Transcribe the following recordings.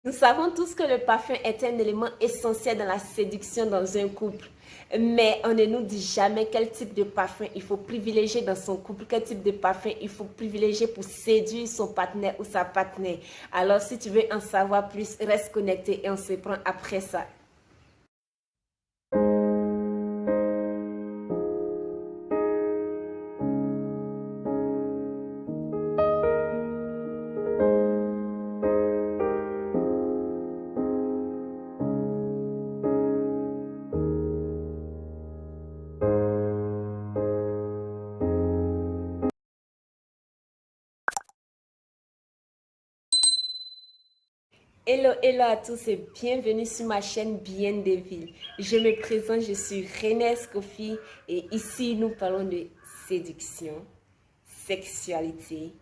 Nous savons tous que le parfum est un élément essentiel dans la séduction dans un couple. Mais on ne nous dit jamais quel type de parfum il faut privilégier dans son couple, quel type de parfum il faut privilégier pour séduire son partenaire ou sa partenaire. Alors si tu veux en savoir plus, reste connecté et on se prend après ça. Hello, hello à tous et bienvenue sur ma chaîne Bien des Villes. Je me présente, je suis Renée Escoffi et ici nous parlons de séduction, sexualité,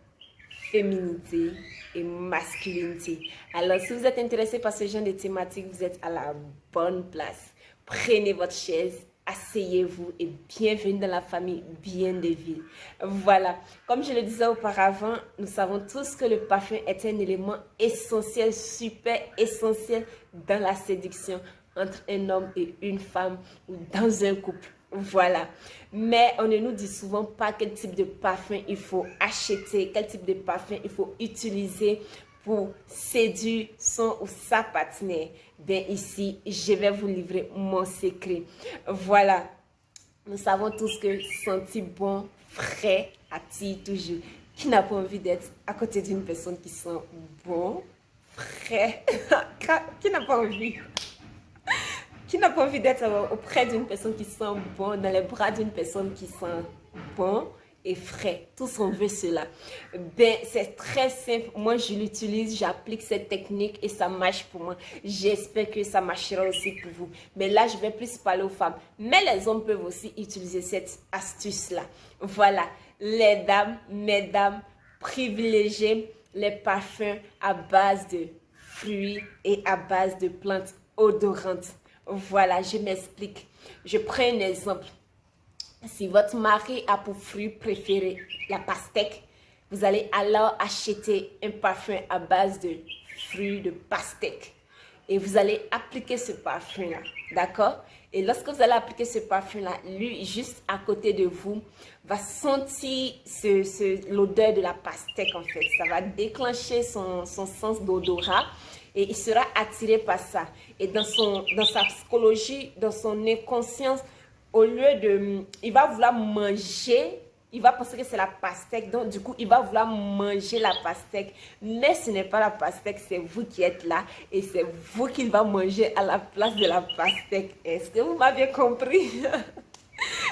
féminité et masculinité. Alors si vous êtes intéressé par ce genre de thématiques, vous êtes à la bonne place. Prenez votre chaise, asseyez-vous et bienvenue dans la famille Bien des Villes. Voilà, comme je le disais auparavant, nous savons tous que le parfum est un élément essentiel, super essentiel dans la séduction entre un homme et une femme ou dans un couple. Voilà. Mais on ne nous dit souvent pas quel type de parfum il faut acheter, quel type de parfum il faut utiliser pour séduire son ou sa partenaire. Bien ici, je vais vous livrer mon secret. Voilà. Nous savons tous que sentir bon, frais, attire toujours. Qui n'a pas envie d'être à côté d'une personne qui sent bon, frais? Qui n'a pas envie? Qui n'a pas envie d'être auprès d'une personne qui sent bon, dans les bras d'une personne qui sent bon et frais? Tous on veut cela. Ben, c'est très simple. Moi, je l'utilise, j'applique cette technique et ça marche pour moi. J'espère que ça marchera aussi pour vous. Mais là, je vais plus parler aux femmes. Mais les hommes peuvent aussi utiliser cette astuce-là. Voilà. Les dames, mesdames, privilégiez les parfums à base de fruits et à base de plantes odorantes. Voilà, je m'explique. Je prends un exemple. Si votre mari a pour fruit préféré la pastèque, vous allez alors acheter un parfum à base de fruits de pastèque. Et vous allez appliquer ce parfum-là, d'accord? Et lorsque vous allez appliquer ce parfum-là, lui, juste à côté de vous, va sentir l'odeur de la pastèque, en fait. Ça va déclencher son sens d'odorat et il sera attiré par ça. Et dans sa psychologie, dans son inconscience, au lieu de... Il va vouloir manger, il va penser que c'est la pastèque. Donc, du coup, il va vouloir manger la pastèque. Mais ce n'est pas la pastèque, c'est vous qui êtes là. Et c'est vous qu'il va manger à la place de la pastèque. Est-ce que vous m'avez compris?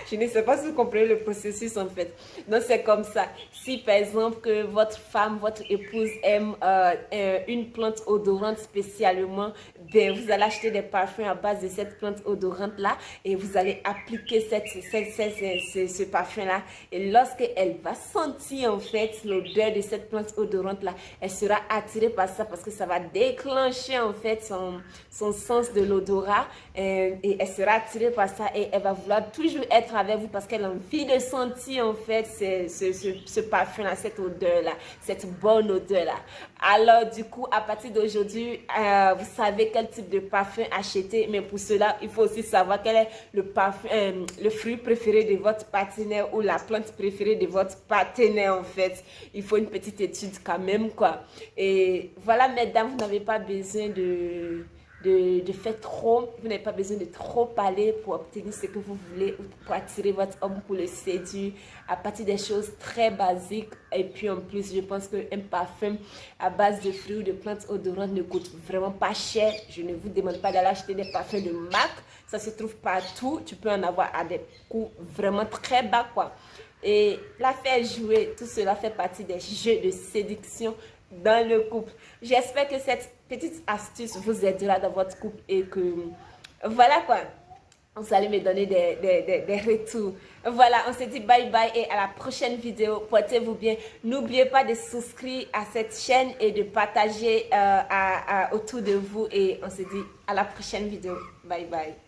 Je ne sais pas si vous comprenez le processus en fait. Donc c'est comme ça. Si par exemple que votre femme, votre épouse aime une plante odorante spécialement, ben, vous allez acheter des parfums à base de cette plante odorante là et vous allez appliquer ce parfum là. Et lorsqu'elle va sentir en fait l'odeur de cette plante odorante là, elle sera attirée par ça parce que ça va déclencher en fait son sens de l'odorat et elle sera attirée par ça et elle va vouloir toujours être avec vous parce qu'elle a envie de sentir en fait ce parfum-là, cette odeur-là, cette bonne odeur-là. Alors du coup, à partir d'aujourd'hui, vous savez quel type de parfum acheter, mais pour cela, il faut aussi savoir quel est le parfum, le fruit préféré de votre partenaire ou la plante préférée de votre partenaire en fait. Il faut une petite étude quand même quoi. Et voilà mesdames, vous n'avez pas besoin de faire trop, vous n'avez pas besoin de trop parler pour obtenir ce que vous voulez ou pour attirer votre homme, pour le séduire à partir des choses très basiques. Et puis en plus, je pense qu'un parfum à base de fruits ou de plantes odorantes ne coûte vraiment pas cher. Je ne vous demande pas d'aller acheter des parfums de marque, ça se trouve partout, tu peux en avoir à des coûts vraiment très bas quoi. Et la faire jouer, tout cela fait partie des jeux de séduction dans le couple. J'espère que cette petite astuce vous aidera dans votre couple et que voilà quoi. Vous allez me donner des retours. Voilà, on se dit bye bye et à la prochaine vidéo. Portez-vous bien. N'oubliez pas de souscrire à cette chaîne et de partager autour de vous. Et on se dit à la prochaine vidéo. Bye bye.